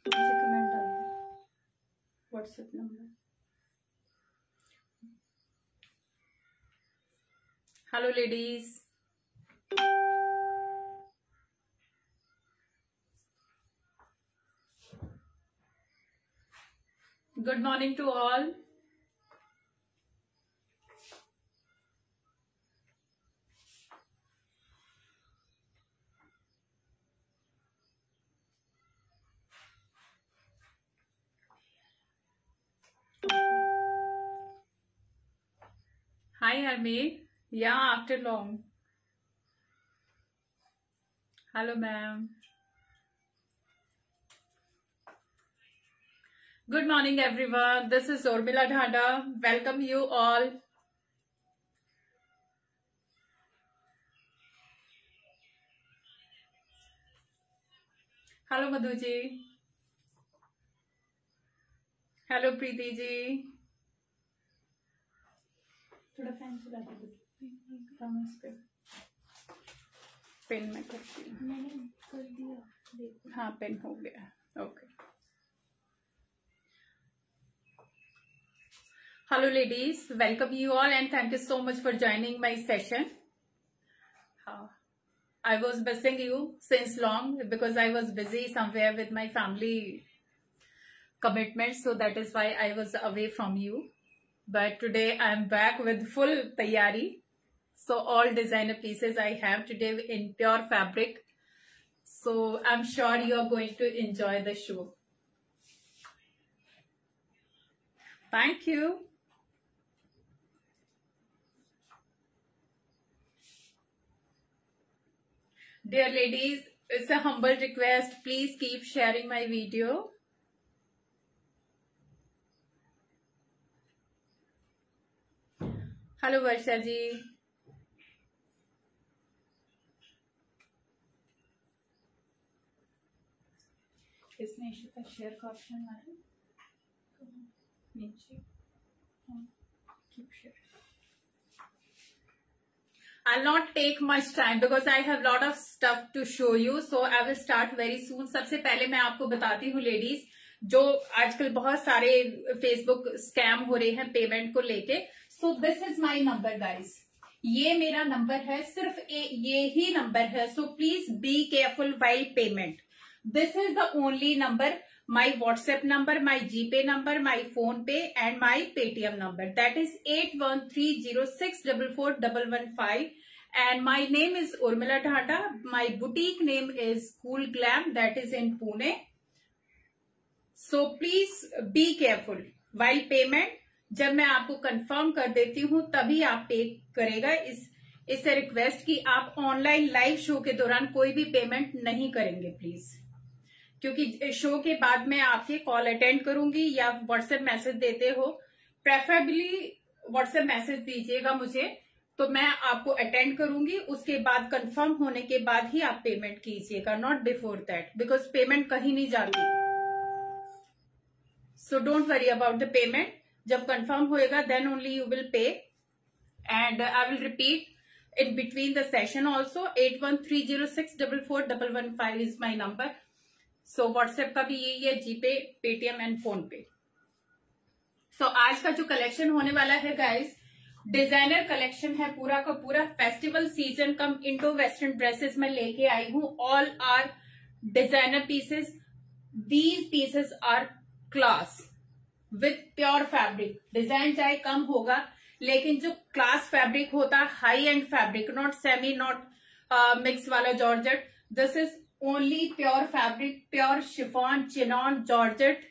Comment आया WhatsApp number. Hello ladies, good morning to all. Hi Harmeet, yeah, after long. Hello ma'am. Good morning everyone. This is Urmila Dhanda. Welcome you all. Hello Madhu ji. Hello Preeti ji. थोड़ा fan चला दो pen में करती हूँ। मैंने कर दिया, हाँ पेन हो गया। Okay. Hello ladies, welcome you all and thank you so much for joining my session. I was missing you since long because I was busy somewhere with my family commitments, so that is why I was away from you. But today I am back with full taiyari. So all designer pieces I have today in pure fabric. So I'm sure you are going to enjoy the show. Thank you. Dear ladies, it's a humble request. Please keep sharing my video. Hello Varsha ji. इसमें issue का share का option है नीचे। Keep share. I'll not take much time because I have lot of stuff to show you, so I will start very soon. सबसे पहले मैं आपको बताती हूँ लेडीज, जो आजकल बहुत सारे फेसबुक स्कैम हो रहे हैं पेमेंट को लेके। सो this is my number guys, ये मेरा नंबर है, सिर्फ ये ही नंबर है। So please be careful while payment. This is the only number, my WhatsApp number, my GPay number, my phone pay and my Paytm number, that is 8130644115 and my name is Urmila Dhanda. My boutique name is Cool Glam, that is in Pune. So please be careful while payment. जब मैं आपको confirm कर देती हूँ तभी आप पे करेगा। इससे रिक्वेस्ट कि आप ऑनलाइन लाइव शो के दौरान कोई भी पेमेंट नहीं करेंगे प्लीज, क्योंकि शो के बाद में आपके कॉल अटेंड करूंगी या व्हाट्सएप मैसेज देते हो, प्रेफरेबली व्हाट्सएप मैसेज दीजिएगा मुझे, तो मैं आपको अटेंड करूंगी। उसके बाद कंफर्म होने के बाद ही आप पेमेंट कीजिएगा, not before that, because payment कहीं नहीं जाती। So don't worry about the payment. जब कंफर्म होएगा then only you will pay and I will repeat in between the session also. 8130644115 is my number. So WhatsApp का भी यही है, जीपे, Paytm and phone पे। सो आज का जो कलेक्शन होने वाला है गाइस, डिजाइनर कलेक्शन है पूरा का पूरा। Festival season cum Indo western dresses में लेके आई हूं। All are designer pieces. These pieces are class with pure fabric. Design चाहे कम होगा लेकिन जो क्लास फैब्रिक होता है, high end fabric, not semi, not mix वाला georgette. This is only pure fabric, pure chiffon, chinon, georgette.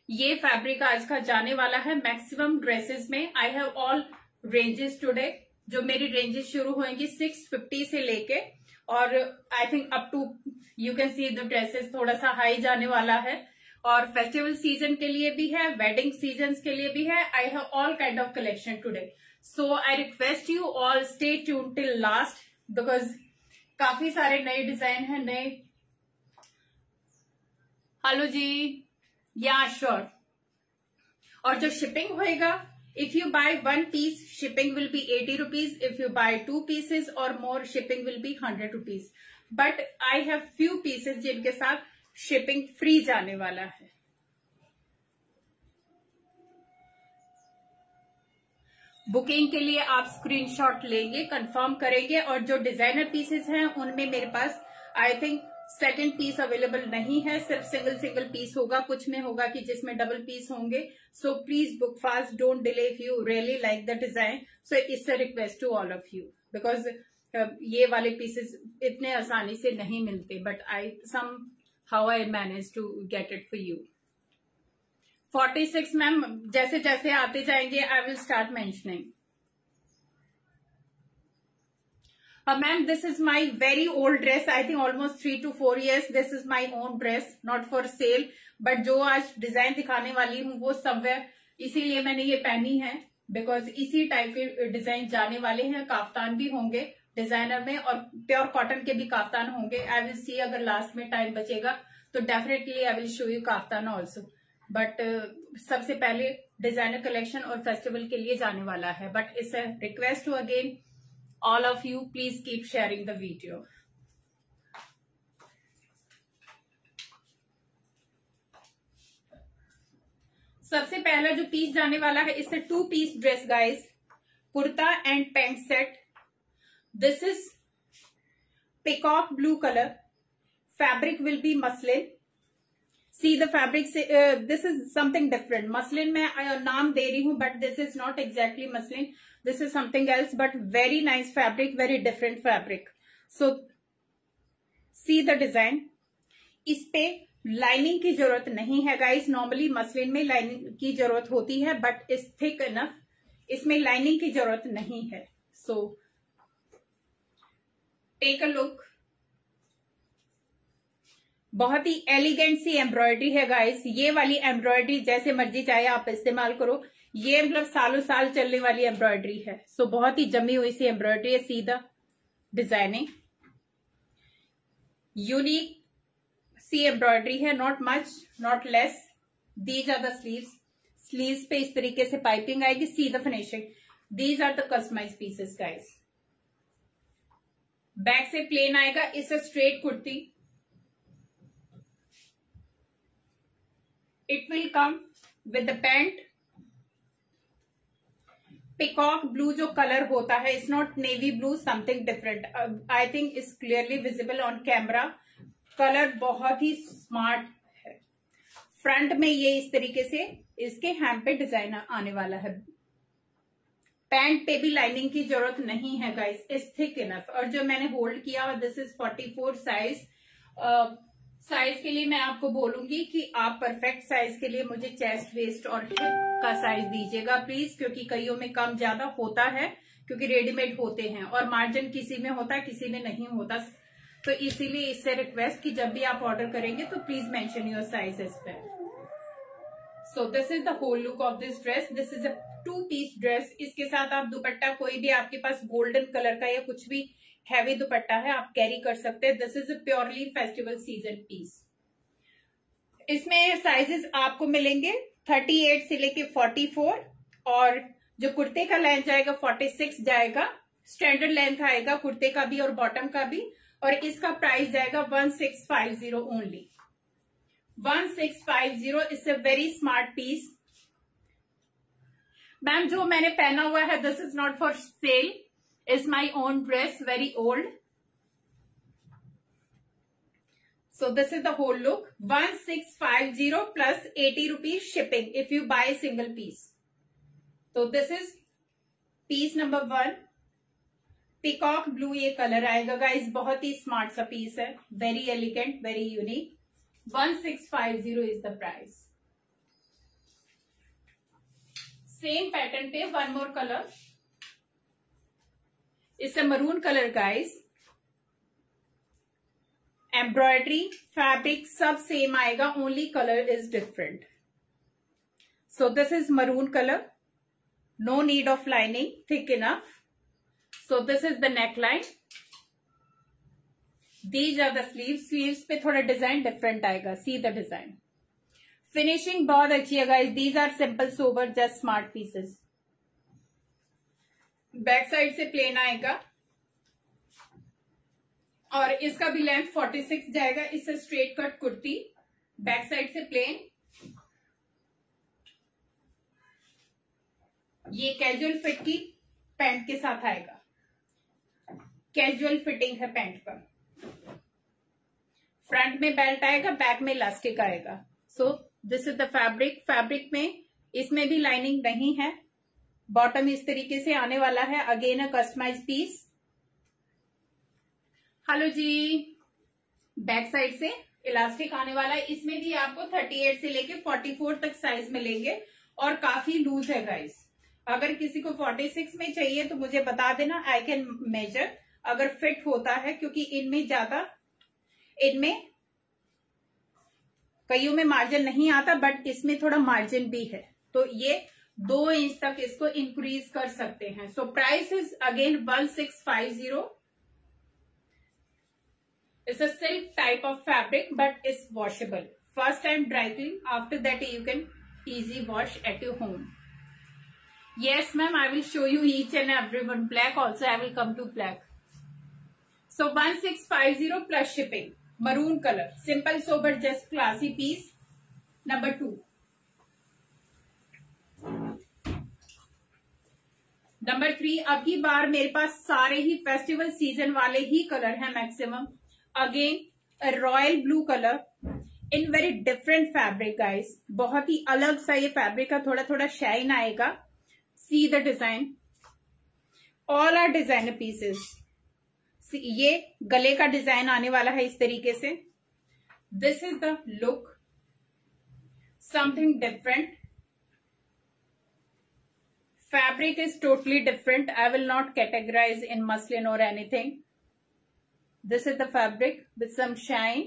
ये fabric आज का जाने वाला है मैक्सिमम ड्रेसेस में। I have all ranges today. जो मेरी रेंजेस शुरू होंगी 650 से लेके और I think up to you can see the dresses थोड़ा सा हाई जाने वाला है। और फेस्टिवल सीजन के लिए भी है, वेडिंग सीजन के लिए भी है। आई have all kind of collection today. So I request you all stay tune till last because काफी सारे नए डिजाइन है, नए। हेलो जी, या श्योर। और जो शिपिंग होएगा, if you buy 1 piece shipping will be 80 rupees, if you buy 2 pieces और more shipping will be 100 rupees. But I have few pieces जिनके साथ शिपिंग फ्री जाने वाला है. बुकिंग के लिए आप स्क्रीनशॉट लेंगे, कंफर्म करेंगे, और जो डिजाइनर पीसेस हैं उनमें मेरे पास I think second piece available नहीं है, सिर्फ सिंगल पीस होगा. कुछ में होगा कि जिसमें डबल पीस होंगे. So please book fast, don't delay if you really like the design. So it's a request to all of you, because ये वाले पीसेस इतने आसानी से नहीं मिलते, but somehow I manage to get it for you. 46 ma'am, जैसे जैसे आते जाएंगे I will start mentioning. Ma'am, this is my very old dress. I think almost 3 to 4 years. This is my own dress, not for sale. But जो आज design दिखाने वाली हूँ वो somewhere, इसीलिए मैंने ये पहनी है, बिकॉज इसी टाइप के डिजाइन जाने वाले हैं. काफ्तान भी होंगे डिजाइनर में, और प्योर कॉटन के भी काफ्तान होंगे. आई विल सी, अगर लास्ट में टाइम बचेगा तो definitely I will show you kaftan also. But सबसे पहले डिजाइनर कलेक्शन और फेस्टिवल के लिए जाने वाला है. But it's a request to again all of you, please keep sharing the video. सबसे पहला जो पीस जाने वाला है, इससे 2 piece dress guys, kurta and pant set. This is peacock blue colour. Fabric will be muslin. See the fabric से this is something different. Muslin में नाम दे रही हूं, but this is not exactly muslin. This is something else, but very nice fabric, very different fabric. So, see the design. इस पे lining की जरूरत नहीं है गाइस. नॉर्मली मसलिन में लाइनिंग की जरूरत होती है, बट इट्स थिक इनफ. इसमें लाइनिंग की जरूरत नहीं है. So take a look. बहुत ही एलिगेंट सी एम्ब्रॉयडरी है गाइस. ये वाली एम्ब्रॉयडरी जैसे मर्जी चाहे आप इस्तेमाल करो. ये मतलब सालों साल चलने वाली एम्ब्रॉयडरी है. सो बहुत ही जमी हुई सी एम्ब्रॉयडरी है. सीधा डिजाइनिंग यूनिक सी एम्ब्रॉयडरी है. Not much, not less. These are the sleeves. Sleeves पे इस तरीके से पाइपिंग आएगी. See the finishing. These are the customise pieces guys. Back से प्लेन आएगा. इस straight kurti. It will come with the pant. Peacock blue जो कलर होता है, it's not navy blue, something different. I think it's clearly visible on camera. Colour बहुत ही smart है. Front में ये इस तरीके से इसके हैम पे डिजाइन आने वाला है. पैंट पे भी लाइनिंग की जरूरत नहीं है गाइस. It's thick enough. और जो मैंने होल्ड किया, दिस इज 44 साइज. साइज के लिए मैं आपको बोलूंगी कि आप परफेक्ट साइज के लिए मुझे चेस्ट, वेस्ट और हिप का साइज दीजिएगा प्लीज, क्योंकि कईयों में कम ज्यादा होता है, क्योंकि रेडीमेड होते हैं और मार्जिन किसी में होता है, किसी में नहीं होता. तो इसीलिए इससे रिक्वेस्ट कि जब भी आप ऑर्डर करेंगे तो प्लीज मेंशन योर साइज इस पे. So this is the whole look of this dress. This is a 2 piece dress. इसके साथ आप दुपट्टा कोई भी आपके पास गोल्डन कलर का या कुछ भी हैवी दुपट्टा है आप कैरी कर सकते हैं. This is a purely festival season piece. इसमें साइजेस आपको मिलेंगे 38 से लेके 44, और जो कुर्ते का लेंथ जाएगा 46 जाएगा. स्टैंडर्ड लेंथ आएगा कुर्ते का भी और बॉटम का भी. और इसका प्राइस जाएगा 1650 only. 1650. It's a very smart piece. Ma'am जो मैंने पहना हुआ है, this is not for sale. Is my own dress, very old. So this is the whole look. 1650 plus 80 rupees shipping if you buy a single piece. So this is piece number 1. Peacock blue ये colour आएगा guys. बहुत ही smart सा piece है. Very elegant, very unique. 1650 is the price. Same pattern पे one more color. It's a maroon color guys. Embroidery, fabric सब same आएगा, only color is different. So this is maroon color. No need of lining, thick enough. So this is the neckline. These are the sleeves. Sleeves पे थोड़ा design different आएगा. See the design. Finishing बहुत अच्छी है guys. These are simple sober just smart pieces. Back side से plain आएगा और इसका भी लेंथ 46 जाएगा. इससे straight cut kurti, back side से प्लेन. ये कैजुअल फिट की पैंट के साथ आएगा. कैजुअल फिटिंग है पैंट का. फ्रंट में बेल्ट आएगा, बैक में इलास्टिक आएगा. So this is the fabric. Fabric में इसमें भी लाइनिंग नहीं है. बॉटम इस तरीके से आने वाला है. Again a customise piece. Hello जी. बैक साइड से इलास्टिक आने वाला है. इसमें भी आपको 38 से लेके 44 तक साइज मिलेंगे और काफी लूज है गाइस. अगर किसी को 46 में चाहिए तो मुझे बता देना, आई कैन मेजर अगर फिट होता है, क्योंकि इनमें कईयों में मार्जिन नहीं आता, बट इसमें थोड़ा मार्जिन भी है, तो ये 2 इंच तक इसको इंक्रीज कर सकते हैं. So price is again 1650. It's a silk type of fabric but it's washable. First time dry clean, after that you can easy wash at your home. Yes, ma'am, I will show you each and every one. Black also, I will come to black. So 1650 plus shipping. Maroon color. Simple, sober, just classy piece. Number 2. Number 3. अब की बार मेरे पास सारे ही festival season वाले ही colour हैं maximum. Again royal blue colour in very different fabric guys. बहुत ही अलग सा ये फैब्रिक का थोड़ा थोड़ा शाइन आएगा. See the design. All are designer pieces. See, ये गले का डिजाइन आने वाला है इस तरीके से. This is the look. Something different. Fabric is totally different. I will not categorize in muslin or anything. This is the fabric with some shine.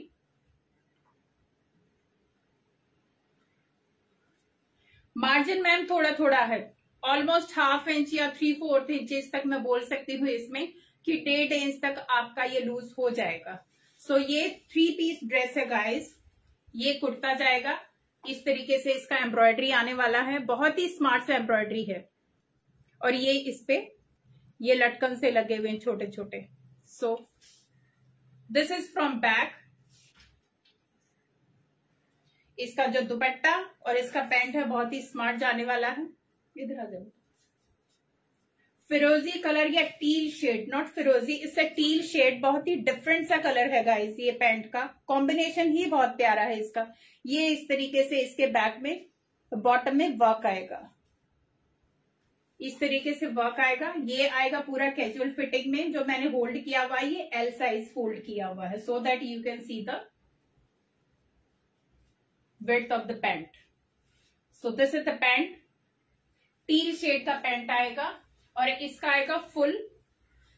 Margin ma'am थोड़ा थोड़ा है. ऑलमोस्ट हाफ इंच या 3/4 इंचेस तक मैं बोल सकती हूँ इसमें कि 1.5 इंच तक आपका ये लूज हो जाएगा. सो ये 3 पीस ड्रेस है गाइस. ये कुर्ता जाएगा इस तरीके से. इसका एम्ब्रॉयडरी आने वाला है. बहुत ही स्मार्ट से एम्ब्रॉयडरी है और ये इस पे ये लटकन से लगे हुए हैं छोटे छोटे. सो दिस इज फ्रॉम बैक. इसका जो दुपट्टा और इसका पैंट है बहुत ही स्मार्ट जाने वाला है. इधर आ जाओ. फिरोजी कलर या टील शेड, नॉट फिरोजी, इससे टील शेड. बहुत ही डिफरेंट सा कलर है गाइस. ये पैंट का कॉम्बिनेशन ही बहुत प्यारा है इसका. ये इस तरीके से इसके बैक में बॉटम में वर्क आएगा. इस तरीके से वर्क आएगा. ये आएगा पूरा कैजुअल फिटिंग में. जो मैंने होल्ड किया हुआ है ये L साइज फोल्ड किया हुआ है, so that you can see the width of the pant. So this is the pant. Teal shade का पैंट आएगा और इसका आएगा फुल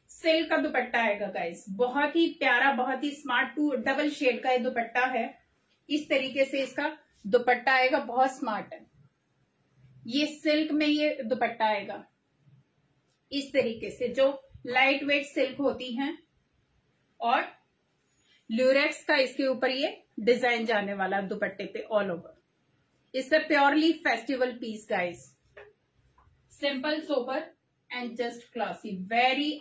सिल्क का दुपट्टा आएगा गाइस. बहुत ही प्यारा, बहुत ही स्मार्ट. 2 डबल शेड का ये दुपट्टा है. इस तरीके से इसका दुपट्टा आएगा. बहुत स्मार्ट है. ये सिल्क में ये दुपट्टा आएगा इस तरीके से, जो लाइट वेट सिल्क होती हैं. और ल्यूरेक्स का इसके ऊपर ये डिजाइन जाने वाला दुपट्टे पे all over. It's a purely festival piece guys. Simple, sober and just classy. Very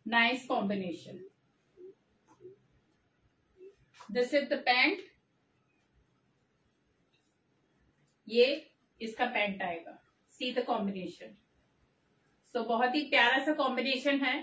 nice combination. This is the pant. ये इसका पैंट आएगा. See the combination. सो बहुत ही प्यारा सा कॉम्बिनेशन है.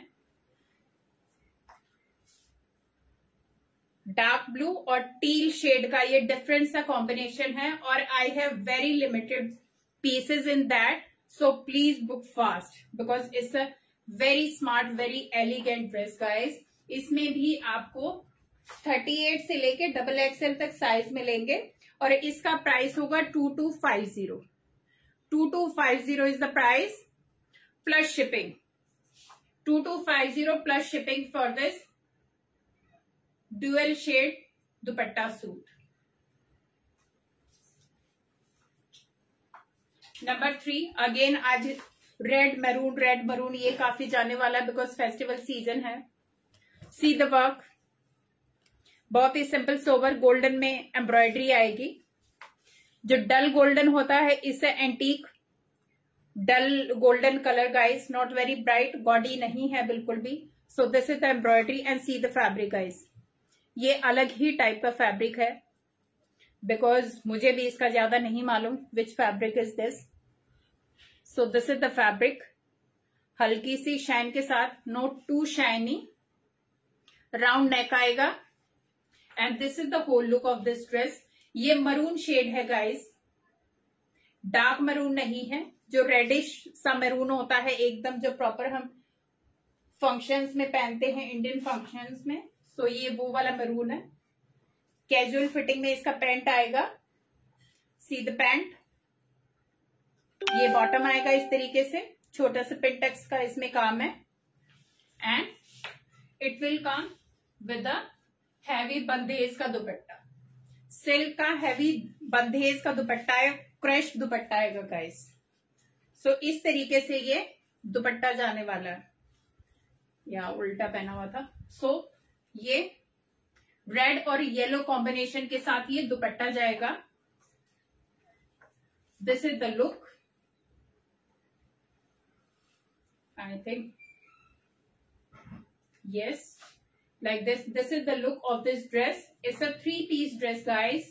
डार्क ब्लू और टील शेड का ये डिफरेंट सा कॉम्बिनेशन है और I have very limited pieces in that. So please book fast because it's a very smart, very elegant dress guys. इसमें भी आपको 38 से लेके XXL तक साइज मिलेंगे और इसका प्राइस होगा 2250. 2250 is the price plus shipping. 2250 plus shipping for this dual shade dupatta suit. Number 3 again आज रेड मरून ये काफी जाने वाला है बिकॉज फेस्टिवल सीजन है. See the work. बहुत ही सिंपल सोबर गोल्डन में एम्ब्रॉयडरी आएगी. जो डल गोल्डन होता है इससे antique dull golden colour guys, not very bright, gaudy नहीं है बिल्कुल भी. So this is the embroidery and C the fabric guys. ये अलग ही टाइप का फैब्रिक है, बिकॉज मुझे भी इसका ज्यादा नहीं मालूम which fabric is this. So this is the fabric, हल्की सी शाइन के साथ, not too shiny, round neck आएगा. And this is the whole look of this dress. ये मरून शेड है गाइस, डार्क मरून नहीं है, जो रेडिश सा मरून होता है एकदम, जो प्रॉपर हम फंक्शंस में पहनते हैं, इंडियन फंक्शंस में. सो ये वो वाला मरून है. कैजुअल फिटिंग में इसका पैंट आएगा. See the pant. ये बॉटम आएगा इस तरीके से, छोटा सा पिंटेक्स का इसमें काम है. And it will come with a heavy bandhej का दुपट्टा. सिल्क का हैवी बंदेज का दुपट्टा है, क्रश दुपट्टा आएगा गाइस. सो इस तरीके से ये दुपट्टा जाने वाला है, या उल्टा पहना हुआ था. सो ये रेड और येलो कॉम्बिनेशन के साथ ये दुपट्टा जाएगा. This is the look. I think yes, like this is the look of this dress. It's a 3-piece dress guys,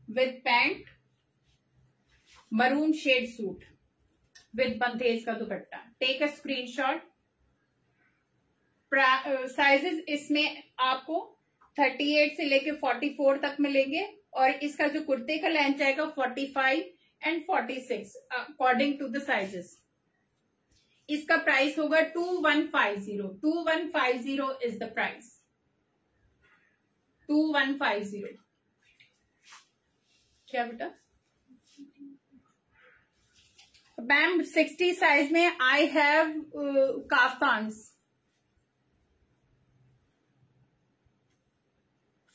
with pant, maroon shade suit with bandhej का दुपट्टा. Take a screenshot. साइजेस इसमें आपको 38 से लेके 44 तक मिलेंगे, और इसका जो कुर्ते का लेंथ आएगा 45 and 46 according to the sizes. इसका प्राइस होगा 2150. 2150 इज द प्राइस. 2150. क्या बेटा मैम? 60 साइज में आई हैव काफ्तान्स.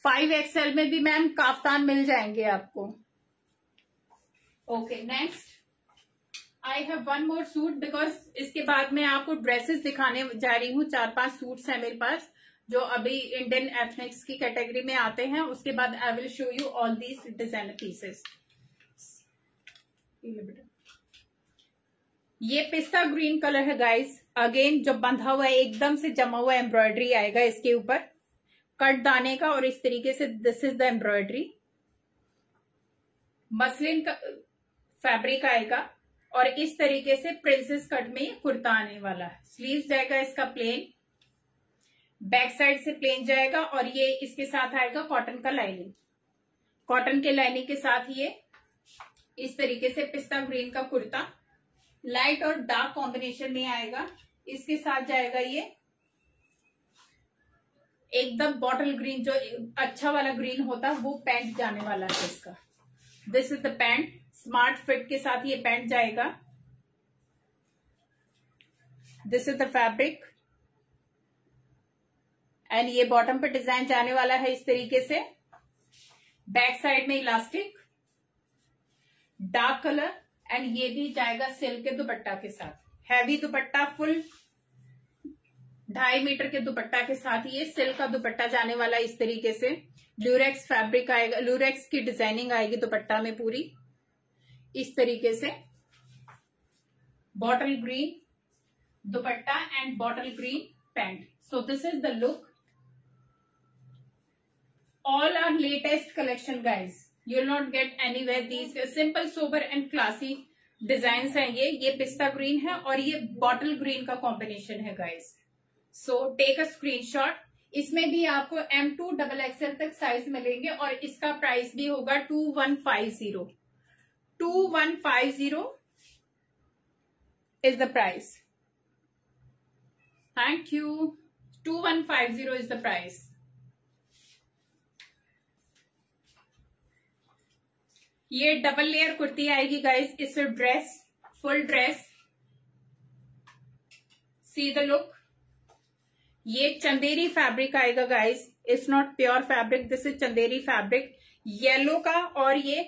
5XL में भी मैम काफ्तान मिल जाएंगे आपको. Okay, next I have one more suit, because इसके बाद मैं आपको ड्रेसेस दिखाने जा रही हूँ. 4-5 सूट्स हैं मेरे पास जो अभी इंडियन एथनिक्स की कैटेगरी में आते हैं. उसके बाद I will show you all these designer pieces. ये पिस्ता ग्रीन कलर है गाइस. अगेन जो बंधा हुआ है, एकदम से जमा हुआ एम्ब्रॉयडरी आएगा इसके ऊपर, कट दाने का, और इस तरीके से this is the embroidery. Muslin का फैब्रिक आएगा, और इस तरीके से प्रिंसेस कट में ये कुर्ता आने वाला है. स्लीव्स जाएगा इसका प्लेन, बैक साइड से प्लेन जाएगा, और ये इसके साथ आएगा कॉटन का लाइनिंग. कॉटन के लाइनिंग के साथ ये इस तरीके से पिस्ता ग्रीन का कुर्ता, लाइट और डार्क कॉम्बिनेशन में आएगा. इसके साथ जाएगा ये एकदम बॉटल ग्रीन, जो अच्छा वाला ग्रीन होता है, वो पैंट जाने वाला है इसका. This is the pant. Smart fit के साथ ये पैंट जाएगा. This is the fabric, and ये बॉटम पे डिजाइन जाने वाला है इस तरीके से. बैक साइड में इलास्टिक, डार्क कलर, एंड ये भी जाएगा सिल्क के दुपट्टा के साथ. हैवी दुपट्टा, फुल 2.5 मीटर के दुपट्टा के साथ ये सिल्क का दुपट्टा जाने वाला इस तरीके से. ल्यूरेक्स फैब्रिक आएगा, ल्यूरेक्स की डिजाइनिंग आएगी दुपट्टा में पूरी इस तरीके से. Bottle green dupatta and bottle green pant. So this is the look. All are latest collection guys. You will not get anywhere. These simple sober and classy design हैं. ये पिस्ता ग्रीन है और ये बॉटल ग्रीन का कॉम्बिनेशन है guys. So take a screenshot. इसमें भी आपको M2 XXL तक साइज मिलेंगे, और इसका प्राइस भी होगा 2150. 2150 is the price. Thank you. 2150 is the price. ये डबल लेयर कुर्ती आएगी guys. It's a dress, full dress. See the look. ये चंदेरी फैब्रिक आएगा guys. It's not pure fabric, this is Chanderi fabric. Yellow का और ये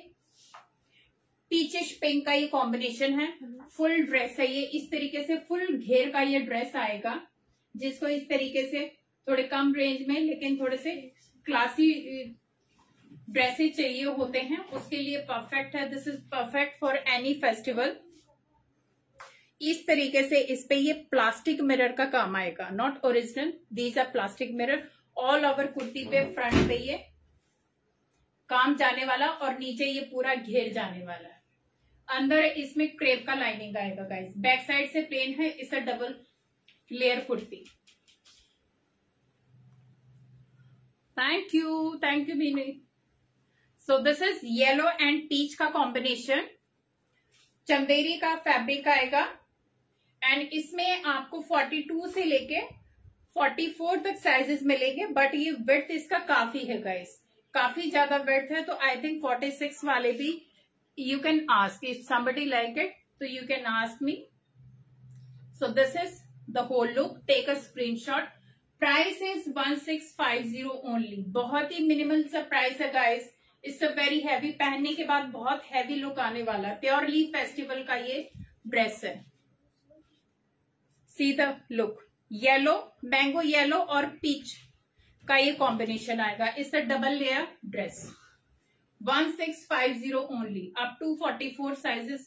पीचिश पिंक का ये combination है. फुल ड्रेस है ये. इस तरीके से फुल घेर का ये ड्रेस आएगा, जिसको इस तरीके से थोड़े कम रेंज में लेकिन थोड़े से क्लासी ड्रेसेस चाहिए होते हैं उसके लिए परफेक्ट है। This is perfect for any festival. इस तरीके से इस पे ये प्लास्टिक मिरर का काम आएगा, not original, these are plastic mirror. All over kurti पे फ्रंट पे ये काम जाने वाला और नीचे ये पूरा घेर जाने वाला है। अंदर इसमें क्रेप का लाइनिंग आएगा गाइस। बैक साइड से प्लेन है, इसे double layer kurti. Thank you Bini. So this is yellow and peach का कॉम्बिनेशन। चंदेरी का फैब्रिक आएगा एंड इसमें आपको 42 से लेके 44 तक साइजेस मिलेंगे, बट ये विड्थ इसका काफी है गाइस, काफी ज्यादा विड्थ है। तो आई थिंक 46 वाले भी you can ask if somebody like it, so you can ask me. So this is the whole look. Take a screenshot. Price is 1650 only. बहुत ही मिनिमल सा प्राइस है guys. It's a very heavy, पहनने के बाद बहुत heavy look आने वाला है। प्योरली फेस्टिवल का ये ड्रेस है। See the look, yellow, mango yellow और पीच का ये कॉम्बिनेशन आएगा। It's a double layer dress. 1650 only. Up to 44 sizes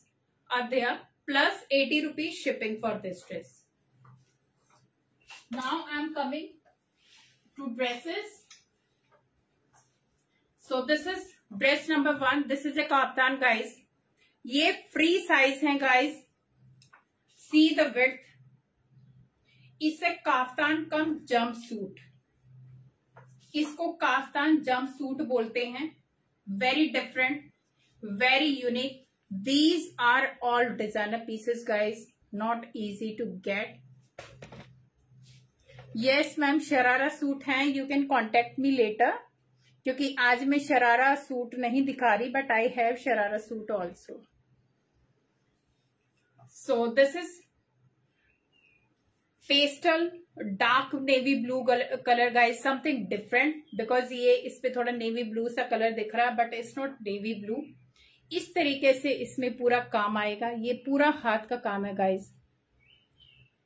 are there, plus 80 rupees shipping for this dress. Now I am coming to dresses. So this is dress number 1. This is a kaftan guys. ये free size है guys. See the width. इसे kaftan कम jump suit, इसको kaftan jump suit बोलते हैं। Very different, very unique. These are all designer pieces guys, not easy to get. Yes ma'am, sharara suit हैं, you can contact me later, क्योंकि आज मैं sharara suit नहीं दिखा रही, but I have sharara suit also. So this is pastel dark navy blue colour guys, something different, because ये इस पे थोड़ा नेवी ब्लू सा कलर दिख रहा है, but it's not navy blue. इस तरीके से इसमें पूरा काम आएगा। ये पूरा हाथ का काम है गाइस,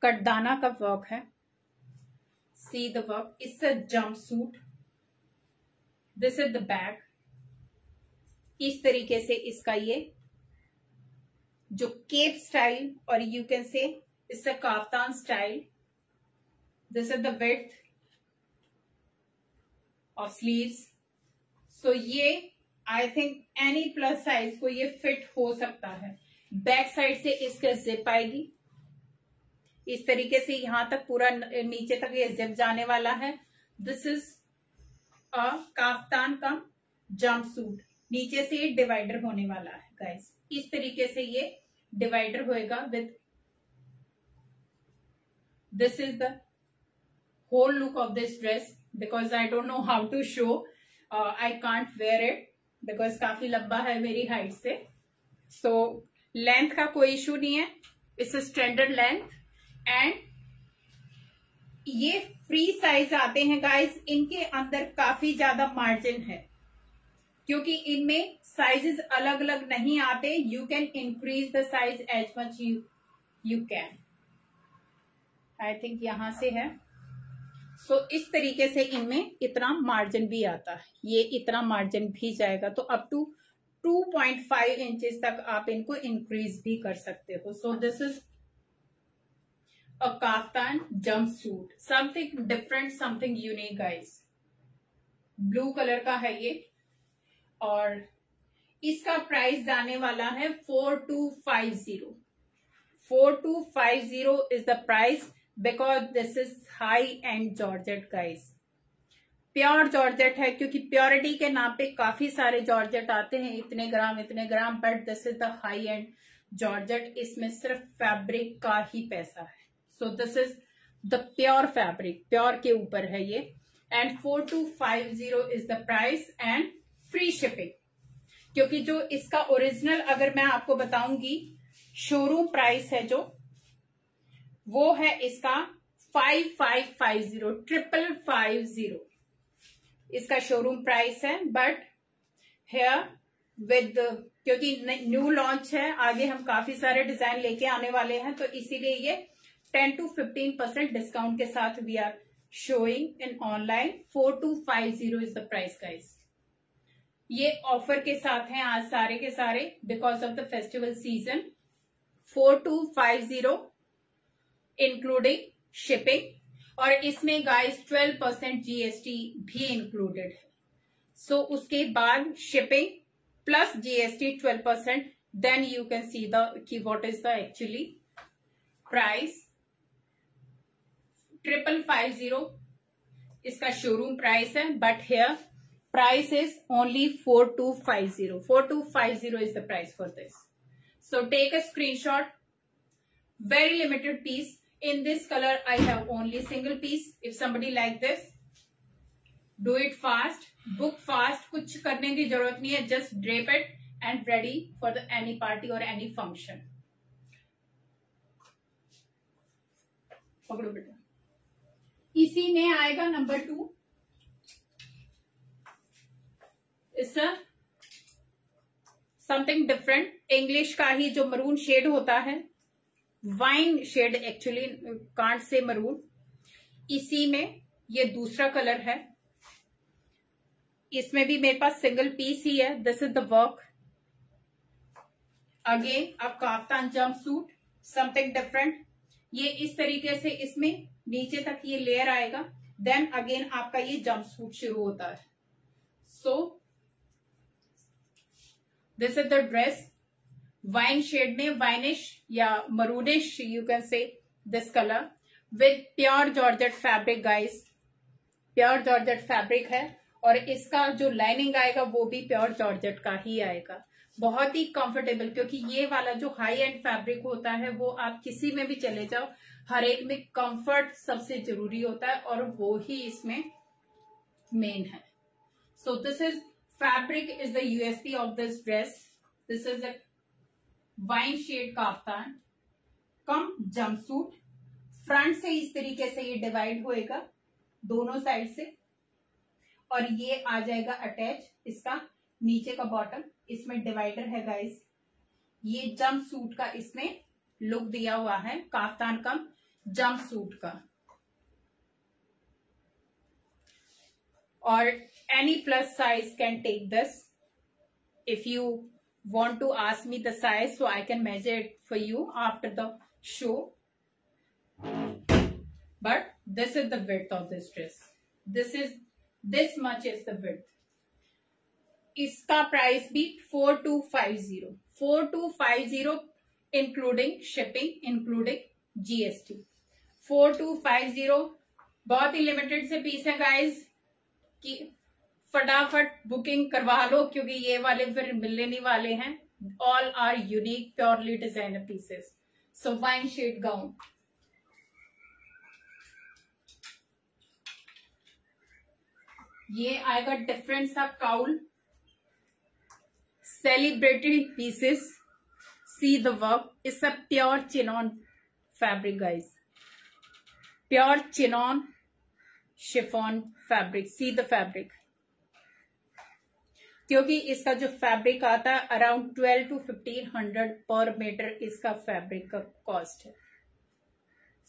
कटदाना का वर्क है। See the work, it's a jump suit. This is the back. इस तरीके से इसका ये जो केप स्टाइल, और यू कैन से it's a kaftan style. This is the width of sleeves. So ये I think any plus size को ये fit हो सकता है। बैक साइड से इसका जिप आएगी इस तरीके से, यहां तक पूरा नीचे तक ये जिप जाने वाला है। दिस इज अ काफ्तान का जंप सूट। नीचे से ये डिवाइडर होने वाला है गाइस। इस तरीके से ये डिवाइडर होएगा with, this is the whole look of this dress, because I don't know how to show. I can't wear it because काफी लंबा है मेरी हाइट से। So लेंथ का कोई इशू नहीं है, इट्स स्टैंडर्ड लेंथ। एंड ये फ्री साइज आते हैं गाइस, इनके अंदर काफी ज्यादा मार्जिन है, क्योंकि इनमें साइजेस अलग अलग नहीं आते। You can increase the size as much you can. I think यहां से है। सो इस तरीके से इनमें इतना मार्जिन भी आता है, ये इतना मार्जिन भी जाएगा, तो अप टू 2.5 इंचेस तक आप इनको इंक्रीज भी कर सकते हो। सो this is a kaftan jump suit, something different, something unique guys. Blue colour का है ये, और इसका प्राइस जाने वाला है 4250। 4250 is the price, because this is high end georgette guys. Pure georgette है, क्योंकि प्योरिटी के नाम पे काफी सारे जॉर्जेट आते हैं, इतने gram, but this is the high end georgette. इसमें सिर्फ फैब्रिक का ही पैसा है। So this is the pure fabric, pure के ऊपर है ये। And 4250 is the price and free shipping, क्योंकि जो इसका ओरिजिनल अगर मैं आपको बताऊंगी शोरूम प्राइस है जो, वो है इसका 5550, 5550 इसका शोरूम प्राइस है। बट हेयर विद, क्योंकि न्यू लॉन्च है, आगे हम काफी सारे डिजाइन लेके आने वाले हैं, तो इसीलिए ये 10 to 15% डिस्काउंट के साथ we are showing in online. 4250 is the price guys. ये ऑफर के साथ हैं आज सारे के सारे because of the festival season. 4250 including shipping, और इसमें गाइस 12% जीएसटी भी इंक्लूडेड है। सो उसके बाद shipping plus GST 12%, then you can see the कि what is the actually price. 5550 इसका शोरूम प्राइस है, but here price is only 4250. 4250 is the price for this. So take a screenshot. Very limited piece. In this color, I have only single piece. If somebody like this, do it fast. Book fast. कुछ करने की जरूरत नहीं है. Just drape it and ready for the any party or any function. पकड़ो बेटा. इसी में आएगा number 2. It's something different. English का ही जो मरून शेड होता है, वाइन शेड एक्चुअली, कांट से मरून. इसी में ये दूसरा कलर है. इसमें भी मेरे पास सिंगल पीस ही है. This is the work. Again a kaftan jump suit, something different. ये इस तरीके से इसमें नीचे तक ये लेयर आएगा. देन अगेन आपका ये जंप सूट शुरू होता है. So this is the dress. Wine shade में, वाइनिश या maroonish you can say this colour, with pure georgette fabric guys. Pure georgette fabric है और इसका जो लाइनिंग आएगा वो भी प्योर जॉर्जेट का ही आएगा. बहुत ही कंफर्टेबल, क्योंकि ये वाला जो हाई एंड फैब्रिक होता है वो आप किसी में भी चले जाओ, हर एक में कंफर्ट सबसे जरूरी होता है और वो ही इसमें मेन है. So this is fabric is the USP of this dress. This is a wine shade kaftan come jumpsuit. Front से इस तरीके से ये डिवाइड होएगा दोनों साइड से, और ये आ जाएगा अटैच. इसका नीचे का बॉटम, इसमें डिवाइडर है गाइस. ये जंपसूट का इसमें लुक दिया हुआ है, काफ्तान कम जंपसूट का. और any plus size can take this. If you want to ask me the size, so I can measure it for you after the show. But this is the width of this dress. This much is the width. इसका price भी 4250. 4250 including shipping, including GST. 4250. बहुत ही limited से piece है guys, कि फटाफट booking करवा लो, क्योंकि ये वाले फिर मिलने नहीं वाले हैं. All are unique, purely designer pieces. So wine shade gown. ये आएगा डिफरेंट सा cowl. Celebrated pieces. See the work. It's a pure chinon fabric guys. Pure chinon chiffon fabric. See the fabric. क्योंकि इसका जो फैब्रिक आता है around 12 to 1500 पर metre इसका फैब्रिक का कॉस्ट है.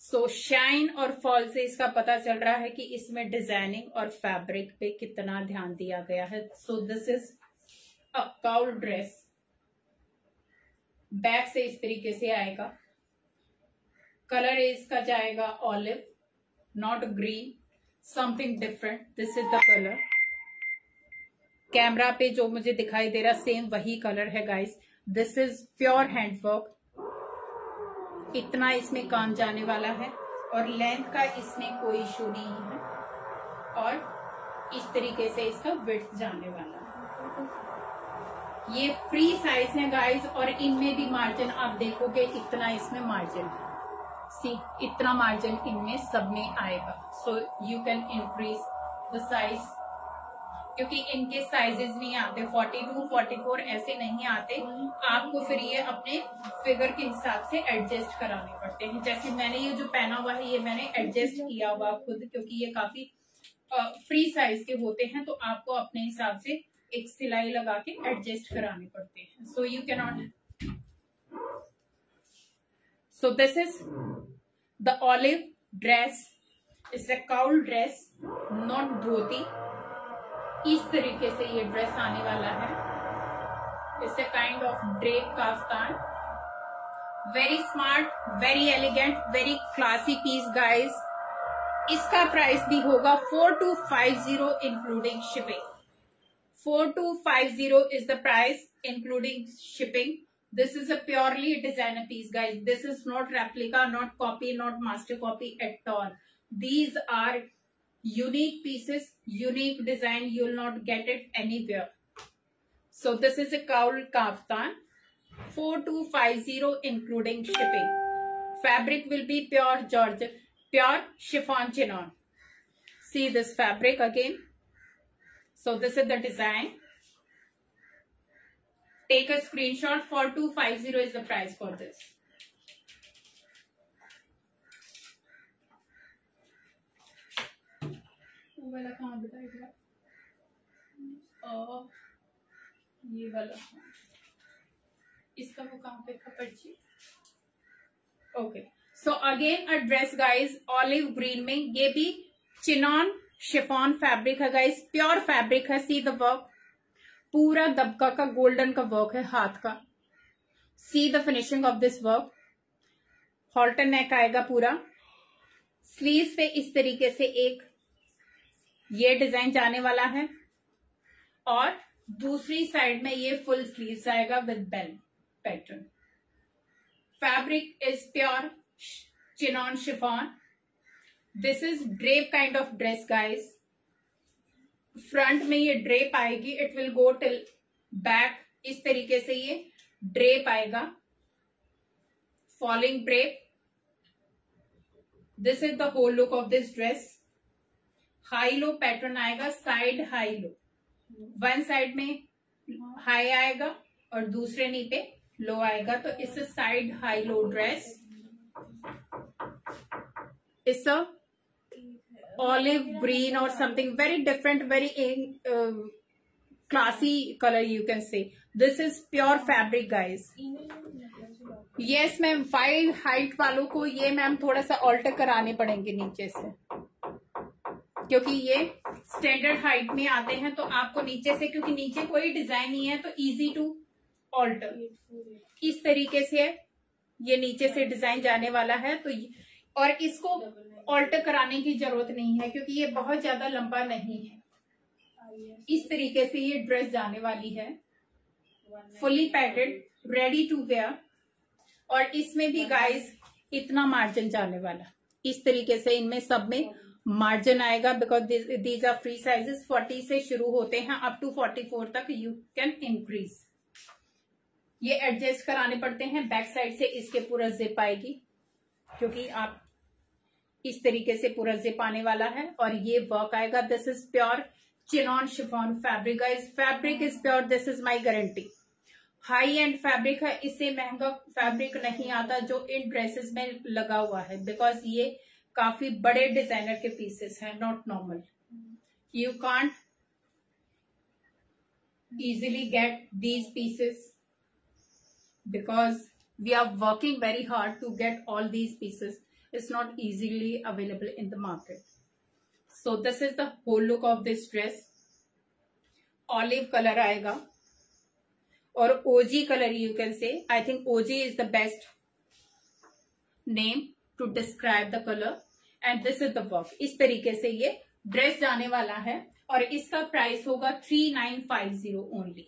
सो शाइन और फॉल से इसका पता चल रहा है कि इसमें डिजाइनिंग और फैब्रिक पे कितना ध्यान दिया गया है. So this is a cowl dress. Back से इस तरीके से आएगा. कलर इसका जाएगा olive, not green, something different. This is the colour. Camera पे जो मुझे दिखाई दे रहा सेम वही कलर है guys. This is pure handwork. इतना इसमें काम जाने वाला है और लेंथ का इसमें कोई इशू नहीं है. और इस तरीके से इसका विड्थ जाने वाला है. ये फ्री साइज है गाइस, और इनमें भी मार्जिन आप देखोगे इतना इसमें मार्जिन है. सी, इतना मार्जिन इनमें सब में आएगा. सो you can increase the size, क्योंकि इनके साइजेस नहीं आते 42, 44 ऐसे नहीं आते. आपको फिर ये अपने फिगर के हिसाब से एडजस्ट कराने पड़ते हैं. जैसे मैंने ये जो पहना हुआ है ये मैंने एडजस्ट किया हुआ खुद, क्योंकि ये काफी फ्री साइज के होते हैं, तो आपको अपने हिसाब से एक सिलाई लगा के एडजस्ट कराने पड़ते हैं. So you can not. So this is the olive dress. It's a cowl dress, not dhoti. इस तरीके से ये ड्रेस आने वाला है। It's a kind of drape kaftan, very smart, very elegant, very classy piece guys. इसका प्राइस भी होगा 4250 including shipping. 4250 is the price including shipping. This is a purely designer piece guys. This is not replica, not copy, not master copy at all. These are unique pieces, unique design. You will not get it anywhere. So this is a cowl kaftan, 4250 including shipping. Fabric will be pure georgette, pure chiffon chignon. See this fabric again. So this is the design. Take a screenshot. 4250 is the price for this. वो वाला कहाँ बताएगा? ये वाला इसका वो कहाँ पे था पर्ची? Okay, so again a dress guys olive green में, ये भी चिनॉन शिफॉन फैब्रिक है गाइस, प्योर फैब्रिक है। सी द वर्क, पूरा दबका का गोल्डन का वर्क है हाथ का। सी the finishing of this work. Halter neck आएगा पूरा। स्लीव्स पे इस तरीके से एक ये डिजाइन जाने वाला है और दूसरी साइड में ये फुल स्लीव्स आएगा with bell pattern. Fabric is pure chinon chiffon. This is drape kind of dress guys. Front में ये ड्रेप आएगी, it will go till back. इस तरीके से ये ड्रेप आएगा, falling drape. This is the whole look of this dress. High low pattern आएगा, side high low. One side में हाई आएगा और दूसरे नी पे लो आएगा, तो it's a side high low dress. It's a olive green or something very different, very classy color you can say. This is pure fabric guys. yes ma'am, 5 height वालों को ये ma'am थोड़ा सा alter कराने पड़ेंगे नीचे से, क्योंकि ये स्टैंडर्ड हाइट में आते हैं, तो आपको नीचे से, क्योंकि नीचे कोई डिजाइन नहीं है, तो इजी टू ऑल्टर। इस तरीके से ये नीचे से डिजाइन जाने वाला है, तो और इसको ऑल्टर कराने की जरूरत नहीं है क्योंकि ये बहुत ज्यादा लंबा नहीं है। इस तरीके से ये ड्रेस जाने वाली है, fully padded, ready to wear. और इसमें भी गाइस इतना मार्जिन जाने वाला, इस तरीके से इनमें सब में मार्जिन आएगा, because these are free sizes. 40 से शुरू होते हैं अप टू 44 तक यू कैन इंक्रीज। ये एडजस्ट कराने पड़ते हैं। बैक साइड से इसके पूरा जिप आएगी, क्योंकि आप इस तरीके से पूरा जिप आने वाला है और ये वर्क आएगा। This is pure chinon chiffon fabric guys. Fabric is pure, this is my guarantee. High end fabric है, इससे महंगा फैब्रिक नहीं आता जो इन ड्रेसेस में लगा हुआ है, बिकॉज ये काफी बड़े डिजाइनर के पीसेस हैं, not normal. You can't easily get these pieces because we are working very hard to get all these pieces. It's not easily available in the market. So this is the whole look of this dress. Olive color आएगा और OG color you can say. I think OG is the best name to describe the color. And this is the work. इस तरीके से ये dress जाने वाला है और इसका प्राइस होगा 3950 only.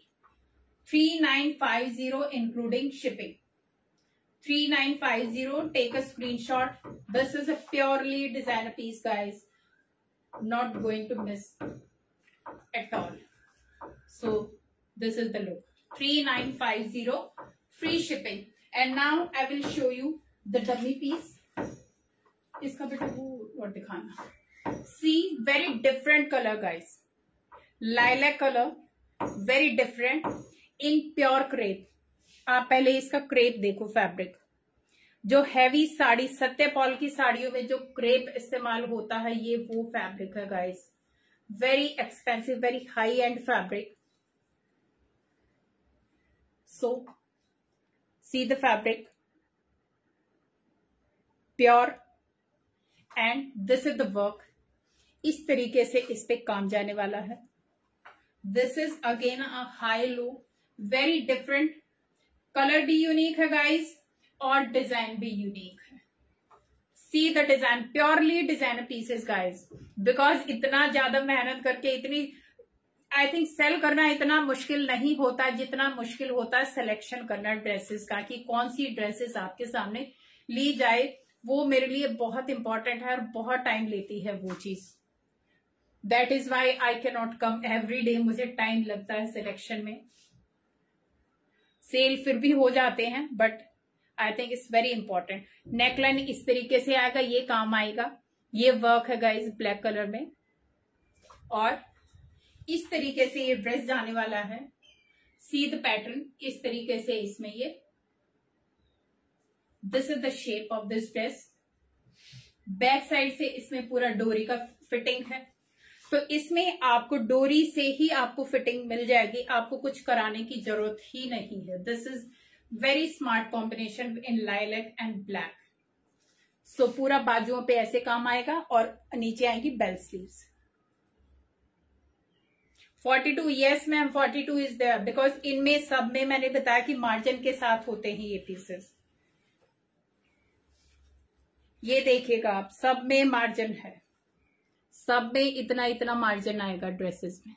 3950 including shipping. 3950. Take a screenshot. This is a purely designer piece guys, not going to miss at all. So this is the look. 3950 free shipping. And now I will show you the dummy piece. इसका बेटा वो दिखाना. See, very different color guys. Lilac color, very different in pure crepe. आप पहले इसका crepe देखो fabric, जो heavy sari Satyapal की साड़ियों में जो क्रेप इस्तेमाल होता है, ये वो फैब्रिक है guys. Very expensive, very high end fabric. So C the fabric, pure, and this is the work. इस तरीके से इस पे काम जाने वाला है. This is again a high low, very different, colour भी यूनिक है गाइस और डिजाइन भी यूनिक है। See the design, purely designer pieces guys, because इतना ज्यादा मेहनत करके इतनी आई थिंक सेल करना इतना मुश्किल नहीं होता जितना मुश्किल होता है सिलेक्शन करना ड्रेसेस का, कि कौन सी ड्रेसेस आपके सामने ली जाए। वो मेरे लिए बहुत इंपॉर्टेंट है और बहुत टाइम लेती है वो चीज। That is why I can not come every day, मुझे टाइम लगता है सिलेक्शन में। सेल फिर भी हो जाते हैं but I think it's very important. Neckline इस तरीके से आएगा, ये काम आएगा, ये वर्क है गाइस ब्लैक कलर में, और इस तरीके से ये ड्रेस जाने वाला है। सी द पैटर्न, इस तरीके से इसमें ये, this is the shape of this dress. Back side से इसमें पूरा डोरी का फिटिंग है, तो इसमें आपको डोरी से ही आपको फिटिंग मिल जाएगी, आपको कुछ कराने की जरूरत ही नहीं है। This is very smart combination in lilac and black. So पूरा बाजुओं पे ऐसे काम आएगा और नीचे आएगी bell sleeves. 42, yes ma'am 42 is there, because इनमें सब में मैंने बताया कि मार्जिन के साथ होते हैं ये पीसेस। ये देखिएगा आप, सब में मार्जिन है, सब में इतना इतना मार्जिन आएगा ड्रेसेस में।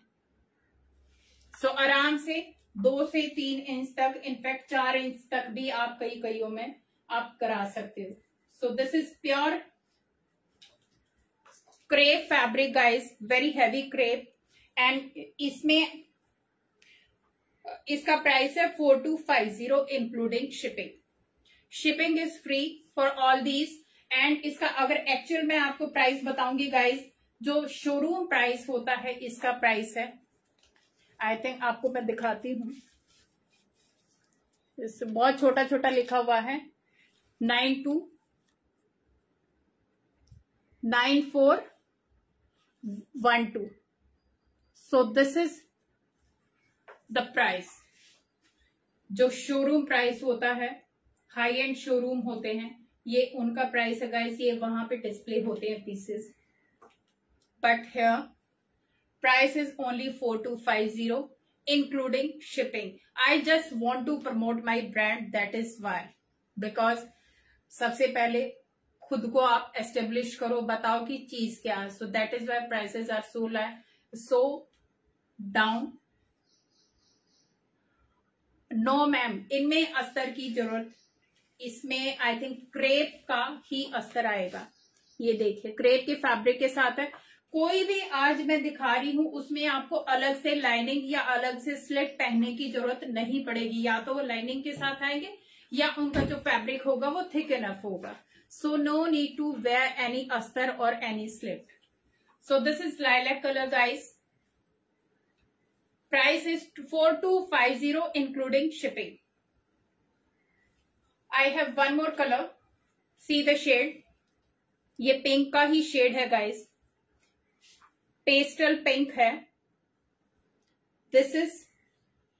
सो आराम से 2 से 3 इंच तक, इनफैक्ट 4 इंच तक भी आप कई कईयों में आप करा सकते हो। सो this is pure crepe fabric guys, very heavy crepe, and इसमें इसका प्राइस है 4250 including shipping. Shipping is free for all these. And इसका अगर एक्चुअल में आपको प्राइस बताऊंगी गाइस, जो शोरूम प्राइस होता है इसका प्राइस है, आई थिंक आपको मैं दिखाती हूं, इससे बहुत छोटा छोटा लिखा हुआ है, 929412। सो दिस इज द प्राइस, जो शोरूम प्राइस होता है, हाई एंड शोरूम होते हैं, ये उनका प्राइस है गाइस, ये वहां पे डिस्प्ले होते हैं pieces, but here price is only 4250 including shipping. I just want to promote my brand, that is why, because सबसे पहले खुद को आप एस्टेब्लिश करो, बताओ कि चीज क्या है। So that is why prices are so down. No ma'am, इनमें अस्तर की जरूरत, इसमें आई थिंक क्रेप का ही अस्तर आएगा। ये देखिए क्रेप के फैब्रिक के साथ है। कोई भी आज मैं दिखा रही हूं उसमें आपको अलग से लाइनिंग या अलग से स्लिट पहनने की जरूरत नहीं पड़ेगी, या तो वो लाइनिंग के साथ आएंगे या उनका जो फैब्रिक होगा वो थिक इनफ होगा। So no need to wear any अस्तर और any slit. So this is lilac colour guys, price is 4250 including shipping. I have one more colour, see the shade, ये पिंक का ही शेड है guys, pastel pink है। This is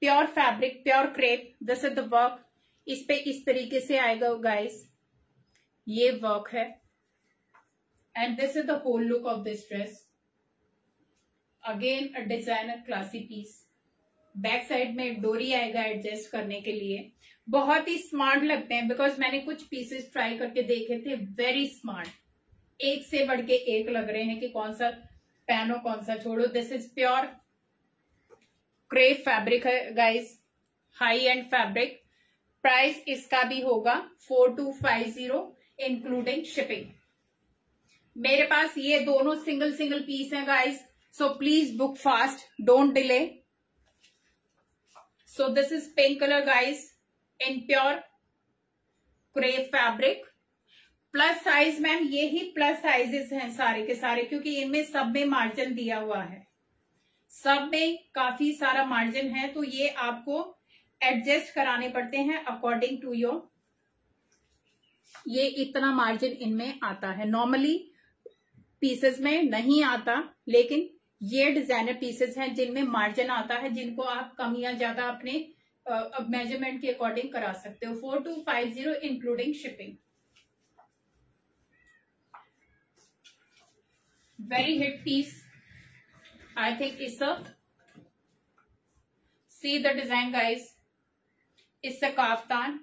pure fabric, pure crepe, this is the work. इस पे इस तरीके से आएगा गाइस, ये वर्क है, and this is the whole look of this dress. Again a designer classy piece. Back side में डोरी आएगा एडजस्ट करने के लिए, बहुत ही स्मार्ट लगते हैं, बिकॉज मैंने कुछ पीसेस ट्राई करके देखे थे, वेरी स्मार्ट, एक से बढ़ के एक लग रहे हैं कि कौन सा पहनो कौन सा छोड़ो। This is pure crepe fabric है guys, high end fabric. Price इसका भी होगा 4250 इंक्लूडिंग शिपिंग। मेरे पास ये दोनों सिंगल सिंगल पीस है guys, so please book fast, don't delay. So this is pink colour guys in pure crepe fabric. Plus size ma'am, ये ही plus sizes हैं सारे के सारे, क्योंकि इनमें सब में मार्जिन दिया हुआ है, सब में काफी सारा मार्जिन है, तो ये आपको एडजस्ट कराने पड़ते हैं अकॉर्डिंग टू योर। ये इतना मार्जिन इनमें आता है, नॉर्मली पीसेस में नहीं आता, लेकिन ये डिजाइनर पीसेस हैं जिनमें मार्जिन आता है, जिनको आप कम या ज्यादा अपने मेजरमेंट के अकॉर्डिंग करा सकते हो। 4250 including shipping. Very hit piece. I think it's a see the design guys, इससे काफ्तान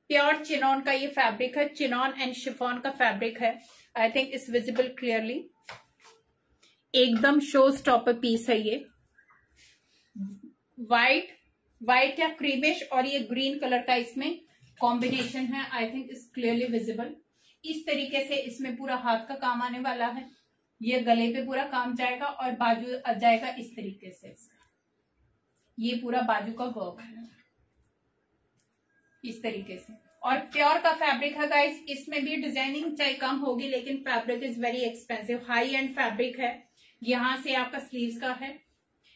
प्योर चिनॉन का ये फैब्रिक है, चिनॉन एंड शिफॉन का फैब्रिक है। आई थिंक इट्स विजिबल क्लियरली, एकदम शो स्टॉपर पीस है ये। व्हाइट या क्रीमिश और ये ग्रीन कलर का इसमें कॉम्बिनेशन है। आई थिंक इट्स क्लियरली विजिबल। इस तरीके से इसमें पूरा हाथ का काम आने वाला है, ये गले पे पूरा काम जाएगा और बाजू आ जाएगा इस तरीके से इसका, ये पूरा बाजू का वर्क है इस तरीके से। और प्योर का फैब्रिक है गाइस, इसमें भी डिजाइनिंग चाहे कम होगी लेकिन fabric is very expensive, high end fabric है। यहां से आपका स्लीव्स का है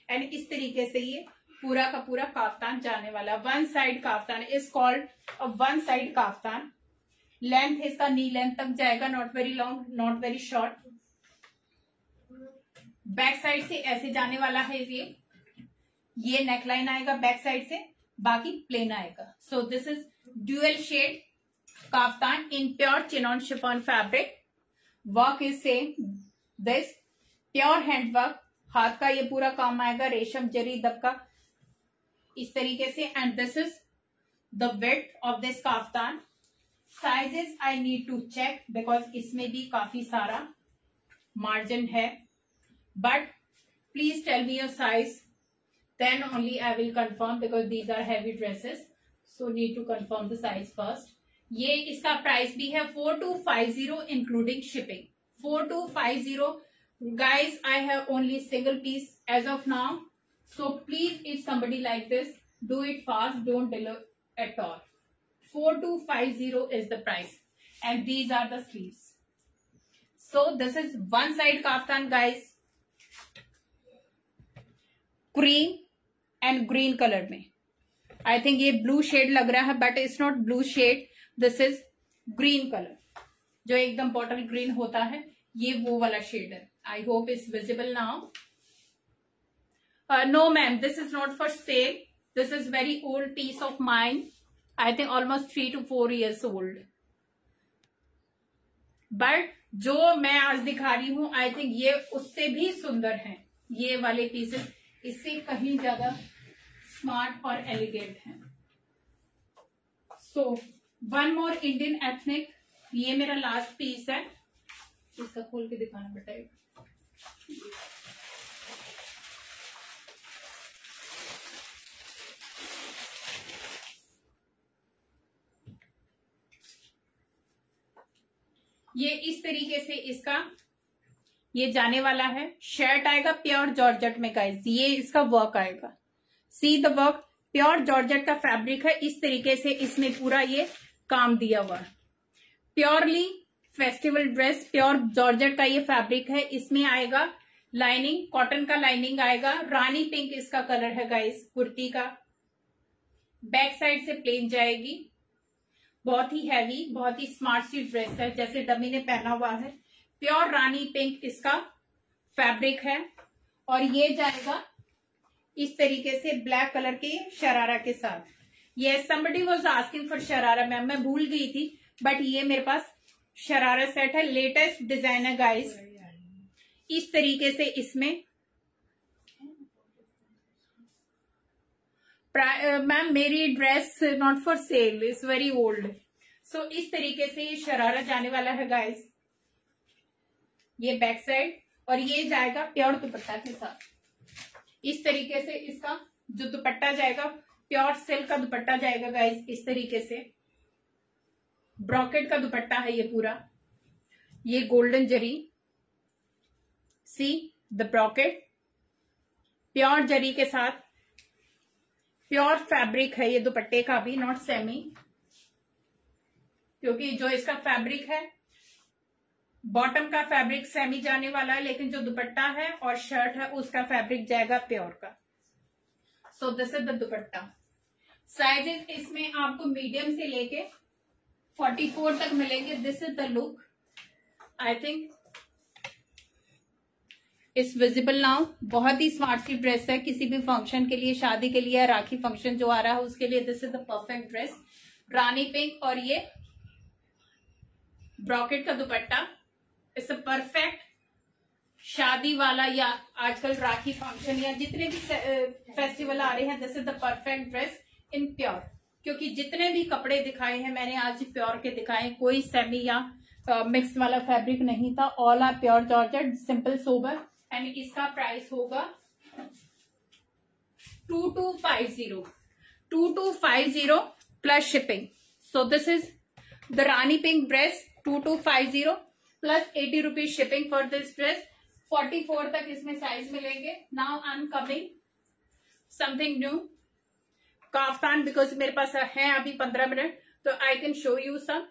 एंड इस तरीके से ये पूरा का पूरा काफ्तान जाने वाला। One side kaftan is called a one side kaftan. Length इसका नी लेंथ तक जाएगा, not very long not very short. Back side से ऐसे जाने वाला है ये नेकलाइन आएगा बैक साइड से, बाकी प्लेन आएगा। So this is dual shade kaftan in pure chinon chiffon fabric. Work is same, this pure hand work, हाथ का ये पूरा काम आएगा, रेशम जरी दबका इस तरीके से। And this is the width of this kaftan. Sizes I need to check because इसमें भी काफी सारा मार्जिन है, but please tell me your size, then only I will confirm because these are heavy dresses, so need to confirm the size first. ये इसका price भी है 4250 including shipping, 4250 guys. I have only single piece as of now, so please if somebody like this, do it fast, don't delay at all. 4250 is the price and these are the sleeves. So this is one side kaftan guys, cream and green colour में। I think ये blue shade लग रहा है but it's not blue shade, this is green colour, जो एकदम bottle green होता है, ये वो वाला शेड है। I hope it's visible now. No ma'am, this is not for sale, this is very old piece of mine, I think almost 3 to 4 years old. But जो मैं आज दिखा रही हूं आई थिंक ये उससे भी सुंदर है, ये वाले पीसेस इससे कहीं ज्यादा स्मार्ट और एलिगेंट है। So one more Indian ethnic, ये मेरा लास्ट पीस है, इसका खोल के दिखाना बेटा। ये इस तरीके से इसका ये जाने वाला है, शर्ट आएगा प्योर जॉर्जेट में गाइस, ये इसका वर्क आएगा, सी द वर्क, प्योर जॉर्जेट का फैब्रिक है। इस तरीके से इसमें पूरा ये काम दिया हुआ है, purely festival dress, pure georgette का ये फैब्रिक है। इसमें आएगा लाइनिंग, कॉटन का लाइनिंग आएगा, रानी पिंक इसका कलर है गाइस कुर्ती का। बैक साइड से प्लेन जाएगी, बहुत ही हैवी, बहुत ही स्मार्ट सी ड्रेस है, जैसे डमी ने पहना हुआ है। प्योर रानी पिंक इसका फैब्रिक है और ये जाएगा इस तरीके से ब्लैक कलर के शरारा के साथ। ये somebody was asking for sharara ma'am, मैं भूल गई थी, बट ये मेरे पास शरारा सेट है, लेटेस्ट डिजाइन है गाइस। इस तरीके से इसमें मैम मेरी dress not for sale, is very old. So इस तरीके से ये शरारा जाने वाला है गाइस, ये बैक साइड, और ये जाएगा प्योर दुपट्टा के साथ। इस तरीके से इसका जो दुपट्टा जाएगा प्योर सिल्क का दुपट्टा जाएगा गाइस, इस तरीके से ब्रॉकेट का दुपट्टा है ये पूरा, ये golden zari, see the brocade, pure zari के साथ, प्योर फैब्रिक है ये दुपट्टे का भी, नॉट सेमी, क्योंकि जो इसका फैब्रिक है बॉटम का फैब्रिक सेमी जाने वाला है, लेकिन जो दुपट्टा है और शर्ट है उसका फैब्रिक जाएगा प्योर का। सो this is the dupatta. Sizes इसमें आपको मीडियम से लेके 44 तक मिलेंगे। This is the look, I think it's visible now. बहुत ही स्मार्ट सी ड्रेस है, किसी भी फंक्शन के लिए, शादी के लिए, राखी फंक्शन जो आ रहा है उसके लिए this is the perfect dress. Rani pink और ये ब्रॉकेट का दुपट्टा, इट्स अ परफेक्ट शादी वाला या आजकल राखी फंक्शन या जितने भी फेस्टिवल आ रहे हैं, this is the perfect dress in pure. क्योंकि जितने भी कपड़े दिखाए हैं मैंने आज प्योर के दिखाए, कोई सेमी या मिक्स वाला फैब्रिक नहीं था, all are pure georgette, simple sober. And इसका प्राइस होगा 2250 plus shipping. So this is the rani pink dress 2250 plus 80 rupees shipping for this dress. 44 तक इसमें साइज मिलेंगे। Now I am coming something new kaftan, because मेरे पास है अभी 15 minute, तो I can show you some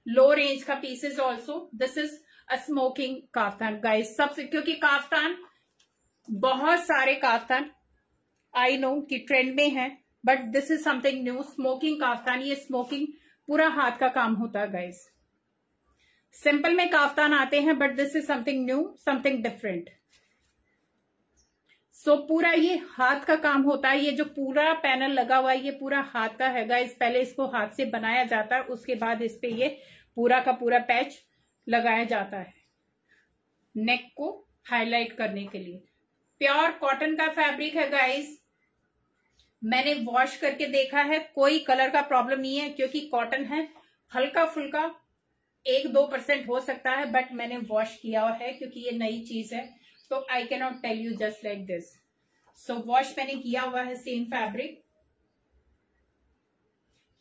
low range का pieces also. This is a smocking kaftan guys, सबसे, क्योंकि काफ्तान बहुत सारे काफ्तान आई नो कि ट्रेंड में है, but this is something new smoking kaftan. ये स्मोकिंग पूरा हाथ का काम होता है गाइस। सिंपल में काफ्तान आते हैं, but this is something new, something different. So पूरा ये हाथ का काम होता है। ये जो पूरा पैनल लगा हुआ है ये पूरा हाथ का है गाइस। पहले इसको हाथ से बनाया जाता है, उसके बाद इस पे ये पूरा का पूरा पैच लगाया जाता है नेक को हाईलाइट करने के लिए। प्योर कॉटन का फैब्रिक है गाइस। मैंने वॉश करके देखा है, कोई कलर का प्रॉब्लम नहीं है, क्योंकि कॉटन है, हल्का फुल्का 1-2% हो सकता है, बट मैंने वॉश किया हुआ है क्योंकि ये नई चीज है, तो I can not tell you just like this. So wash मैंने किया हुआ है सेम फैब्रिक।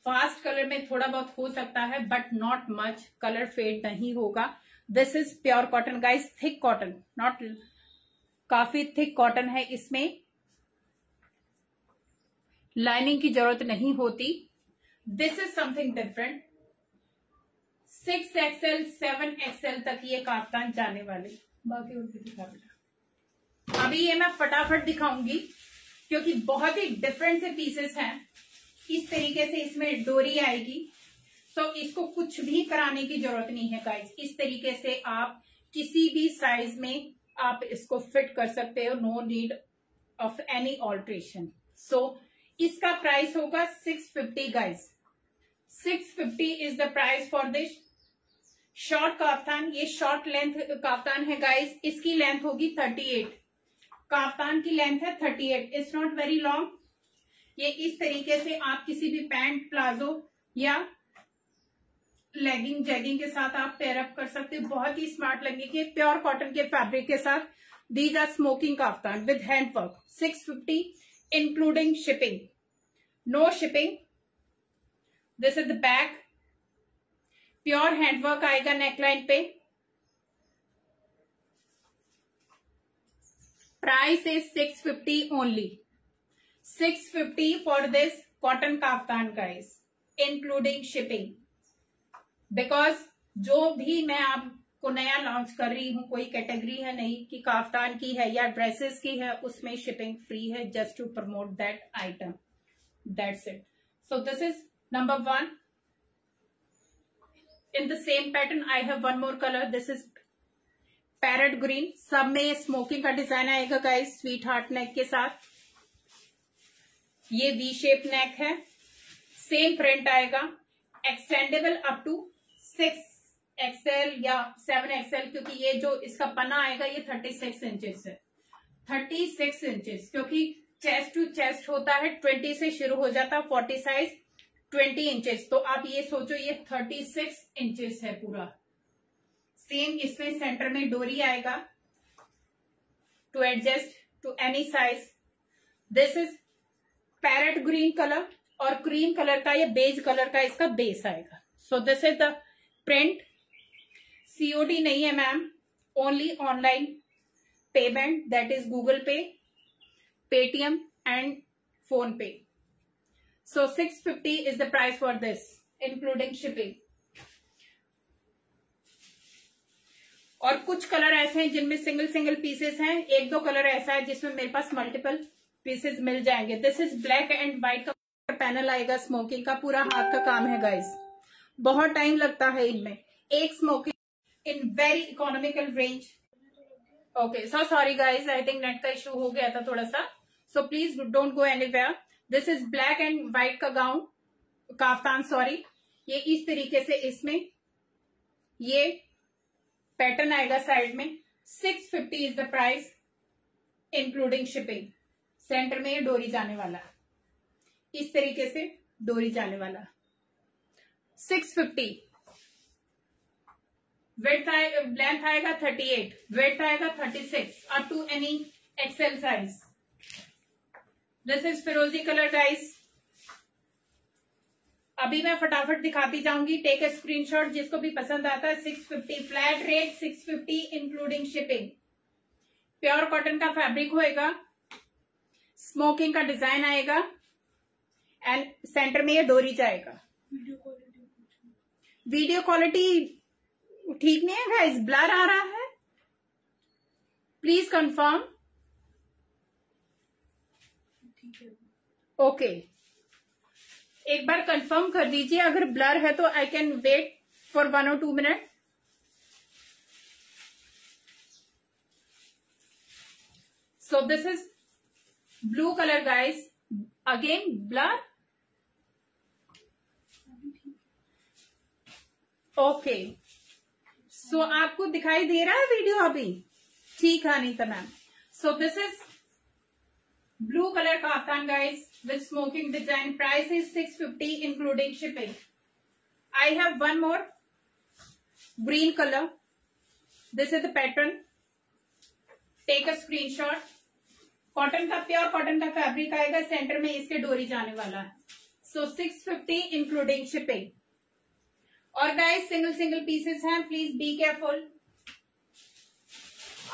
फास्ट कलर में थोड़ा बहुत हो सकता है, but not much, colour fade नहीं होगा। This is pure cotton guys, thick cotton, not, काफी थिक कॉटन है। इसमें लाइनिंग की जरूरत नहीं होती। This is something different. 6XL 7XL तक ये काफ्तान जाने वाले। बाकी उनकी दिखा बेटा। अभी ये मैं फटाफट दिखाऊंगी क्योंकि बहुत ही डिफरेंट से पीसेस हैं। इस तरीके से इसमें डोरी आएगी, सो इसको कुछ भी कराने की जरूरत नहीं है गाइस। इस तरीके से आप किसी भी साइज में आप इसको फिट कर सकते हो, no need of any alteration. So इसका प्राइस होगा 650 guys. 650 is the price for this short kaftan. ये शॉर्ट लेंथ काफ्तान है गाइस। इसकी लेंथ होगी 38। काफ्तान की लेंथ है 38, इट्स नॉट वेरी लॉन्ग। ये इस तरीके से आप किसी भी पैंट, प्लाजो या लेगिंग, जैगिंग के साथ आप पेयर अप कर सकते हो। बहुत ही स्मार्ट लगेगी प्योर कॉटन के फैब्रिक के साथ। These are smocking kaftan with hand work. 650 including shipping, no shipping. This is the back, pure handwork आएगा नेकलाइन पे। Price is 650 only. 650 for this cotton kaftan guys, including shipping. Because जो भी मैं आपको नया लॉन्च कर रही हूं, कोई कैटेगरी है नहीं कि काफ्तान की है या ड्रेसेस की है, उसमें शिपिंग फ्री है, just to promote that item, that's it. So this is number 1 in the same pattern. I have one more color. This is parrot green. सब में स्मोकिंग का डिजाइन आएगा गाइस, स्वीट हार्ट नेक के साथ। ये V shape नेक है, same print आएगा, extendable up to 6XL या 7XL, क्योंकि ये जो इसका पन्ना आएगा ये 36 इंचेस है। 36 इंचेस, क्योंकि चेस्ट टू चेस्ट होता है, 20 से शुरू हो जाता है 40 साइज, 20 इंचेस। तो आप ये सोचो ये 36 इंचेस है पूरा। सेम इसमें सेंटर में डोरी आएगा to adjust to any size. This is parrot green colour और क्रीम कलर का या बेज कलर का इसका बेस आएगा। So this is the print. COD नहीं है ma'am, only online payment, that is Google Pay, Paytm and PhonePe. So 650 is the price for this, including shipping. और कुछ colour ऐसे हैं जिनमें सिंगल सिंगल पीसेस हैं, एक दो कलर ऐसा है जिसमें मेरे पास मल्टीपल पीसेस मिल जाएंगे। This is black and white का पैनल आएगा, स्मोकिंग का, पूरा हाथ का काम है गाइस। बहुत टाइम लगता है इनमें, एक smoking in very economical range. Okay, so sorry guys, I think net का इशू हो गया था थोड़ा सा, सो please don't go anywhere. This is black and white का गाउन, काफ्तान सॉरी। ये इस तरीके से इसमें ये पैटर्न आएगा साइड में, 650 is the price including shipping. Centre में ये डोरी जाने वाला, इस तरीके से डोरी जाने वाला। 650। विड्थ लेंथ आएगा 38, विड्थ आएगा 36 up to any XL size. This is फिरोजी कलर गाइस। अभी मैं फटाफट दिखाती जाऊंगी, टेक ए स्क्रीनशॉट जिसको भी पसंद आता है। 650 flat rate, 650 including shipping. Pure cotton का फैब्रिक होएगा, स्मोकिंग का डिजाइन आएगा एंड सेंटर में ये डोरी जाएगा। वीडियो क्वालिटी ठीक नहीं है गाइस, ब्लर आ रहा है, प्लीज कंफर्म। ओके, एक बार कंफर्म कर दीजिए, अगर ब्लर है तो I can wait for 1 or 2 minute. So this is blue colour guys, again blur. Okay, so आपको दिखाई दे रहा है वीडियो अभी? ठीक है नहीं तो ma'am. So this is blue colour kaftan guys with smoking design. Price is 650 including shipping. I have one more green color. This is the pattern. Take a screenshot. Cotton का, प्योर कॉटन का fabric आएगा, centre में इसके डोरी जाने वाला है। सो 650 including shipping. और गाइस सिंगल पीसेस हैं, प्लीज बी केयरफुल।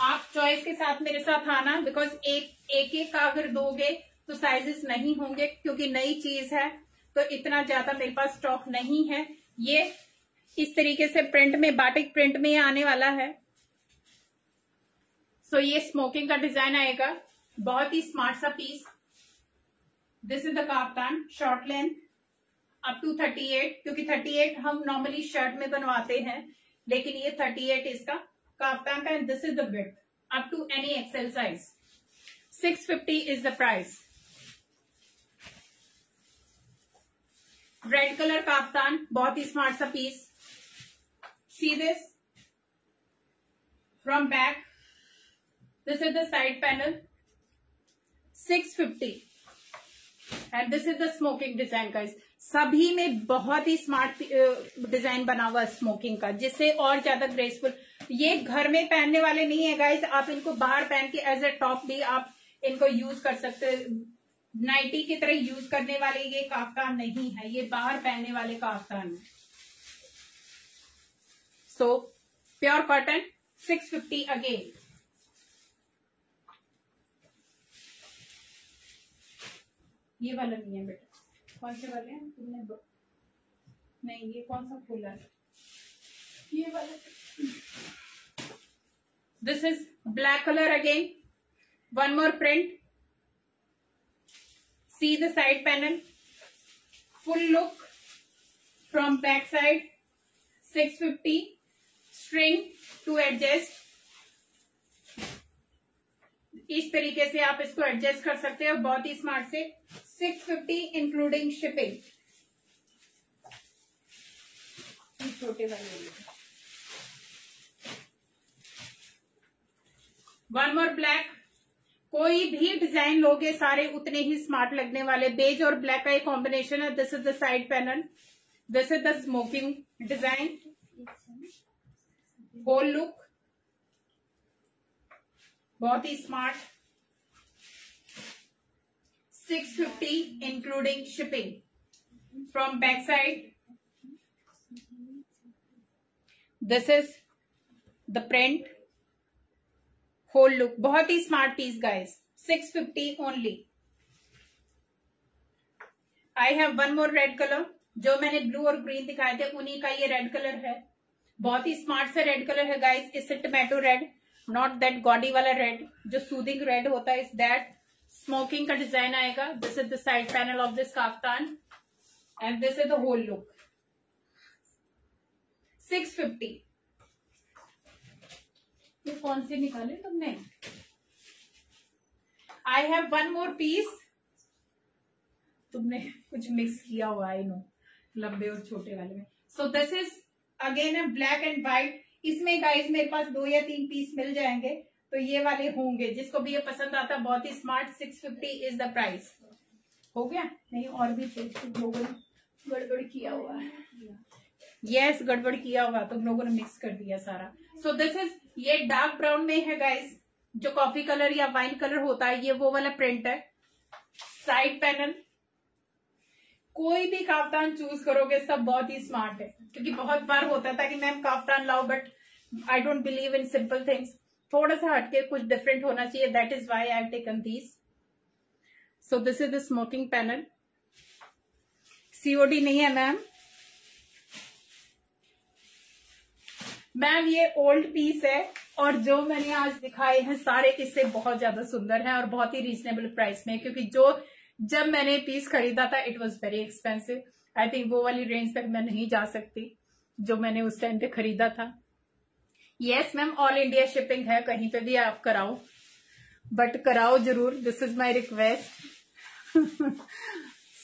आप चॉइस के साथ मेरे साथ आना, बिकॉज एक का अगर दोगे तो साइजेस नहीं होंगे, क्योंकि नई चीज है तो इतना ज्यादा मेरे पास स्टॉक नहीं है। ये इस तरीके से प्रिंट में, बाटिक प्रिंट में आने वाला है। सो ये स्मोकिंग का डिजाइन आएगा, बहुत ही स्मार्ट सा piece. This is the kaftan, short length up to 38, क्योंकि 38 हम नॉर्मली शर्ट में बनवाते हैं, लेकिन ये 38 इसका काफ्तान का। This is the width up to any XL size. 650 is the price. Red colour kaftan, बहुत ही स्मार्ट सा piece. See this from back, this is the side panel. 650 and this is the smocking design guys. सभी में बहुत ही smart design बना हुआ है स्मोकिंग का, जिससे और ज्यादा ग्रेसफुल। ये घर में पहनने वाले नहीं है गाइस, आप इनको बाहर पहन के एज ए टॉप भी आप इनको यूज कर सकते हैं। नाइटी की तरह यूज करने वाले ये काफ्तान नहीं है, ये बाहर पहनने वाले काफ्तान है। So pure cotton 650 again. ये वाला नहीं है बेटा, कौन से वाले हैं तुमने? नहीं, ये कौन सा फूल है? ये वाला। This is black colour again, one more print. See the side panel, full look from back side, 650, string to adjust। इस तरीके से आप इसको एडजस्ट कर सकते हो बहुत ही स्मार्ट से। 650 इंक्लूडिंग शिपिंग। छोटे वाले। One more black. कोई भी डिजाइन लोगे सारे उतने ही स्मार्ट लगने वाले। बेज और ब्लैक का एक कॉम्बिनेशन है। This is the side panel, this is the smocking design, whole look, बहुत ही smart. 650 including shipping. From back side this is the print, whole look, बहुत ही smart piece guys. 650 only. I have one more red colour. जो मैंने blue और green दिखाए थे उन्हीं का ये रेड कलर है। बहुत ही स्मार्ट से रेड कलर है गाइस। इससे tomato red, not that gaudy वाला रेड जो सूदिंग रेड होता है, इस दैट। स्मोकिंग का डिजाइन आएगा। This is the side panel of this kaftan and this is the whole look. 650। ये कौन से निकाले तुमने? I have one more piece. तुमने कुछ मिक्स किया हुआ, आई नो, लंबे और छोटे वाले में। सो this is again A black and white. इसमें गाइज मेरे पास 2 या 3 पीस मिल जाएंगे, तो ये वाले होंगे। जिसको भी ये पसंद आता है, बहुत ही स्मार्ट, 650 इज द प्राइस। हो गया? नहीं, और भी लोगों ने गड़बड़ किया हुआ है। यस, गड़बड़ किया हुआ, तुम लोगों ने मिक्स कर दिया सारा। सो दिस इज, ये डार्क ब्राउन में है गाइज। जो कॉफी कलर या वाइन कलर होता है, ये वो वाला प्रिंट है। साइड पैनल, कोई भी काफ्तान चूज करोगे सब बहुत ही स्मार्ट है, क्योंकि बहुत बार होता था कि मैम काफ्तान लाओ, but I don't believe in simple things. थोड़ा सा हटके कुछ डिफरेंट होना चाहिए, that is why I have taken these. So this is the smocking panel. COD नहीं है मैम। मैम ये ओल्ड पीस है, और जो मैंने आज दिखाए हैं सारे इससे बहुत ज्यादा सुंदर हैं और बहुत ही रीजनेबल प्राइस में, क्योंकि जब मैंने पीस खरीदा था it was very expensive. I think वो वाली रेंज तक मैं नहीं जा सकती जो मैंने उस टाइम पे खरीदा था। Yes ma'am, all India shipping है, कहीं पे भी आप कराओ, बट कराओ जरूर, दिस इज माई रिक्वेस्ट।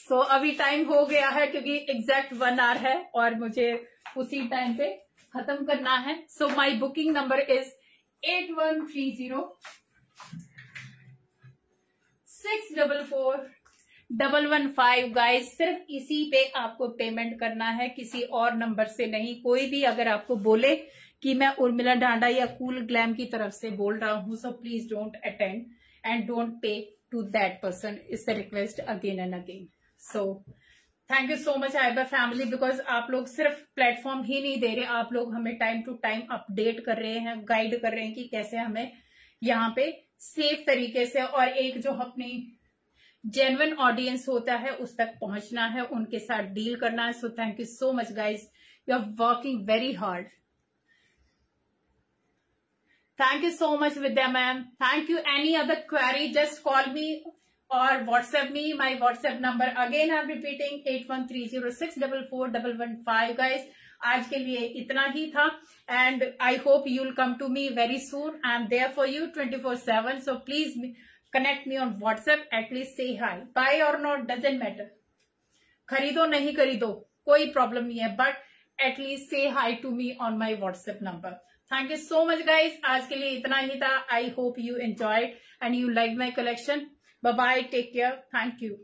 सो अभी टाइम हो गया है, क्योंकि एग्जैक्ट 1 आवर है और मुझे उसी टाइम पे खत्म करना है। सो माई बुकिंग नंबर इज 8130-644-115। गाइज, सिर्फ इसी पे आपको पेमेंट करना है, किसी और नंबर से नहीं। कोई भी अगर आपको बोले कि मैं उर्मिला ढांडा या कूल ग्लैम की तरफ से बोल रहा हूं, so please don't attend and don't pay to that person. It's a request again and again. So thank you so much आइबा फैमिली, बिकॉज आप लोग सिर्फ प्लेटफॉर्म ही नहीं दे रहे, आप लोग हमें टाइम टू टाइम अपडेट कर रहे हैं, गाइड कर रहे हैं कि कैसे हमें यहाँ पे सेफ तरीके से और एक जो अपनी जेन्युइन ऑडियंस होता है उस तक पहुंचना है, उनके साथ डील करना है। So thank you so much guys, you are working very hard. Thank you so much, Vidya ma'am. Thank you. Any other query, just call me or WhatsApp me. My WhatsApp number again I'm repeating, 8130644115. Guys, आज के लिए इतना ही था, and I hope you'll come to me very soon. I'm there for you 24/7. So please connect me on WhatsApp. At least say hi. Buy or not doesn't matter. खरीदो नहीं खरीदो कोई problem नहीं है, but at least say hi to me on my WhatsApp number. Thank you so much guys. आज के लिए इतना ही था. I hope you enjoyed and you liked my collection. Bye bye. Take care. Thank you.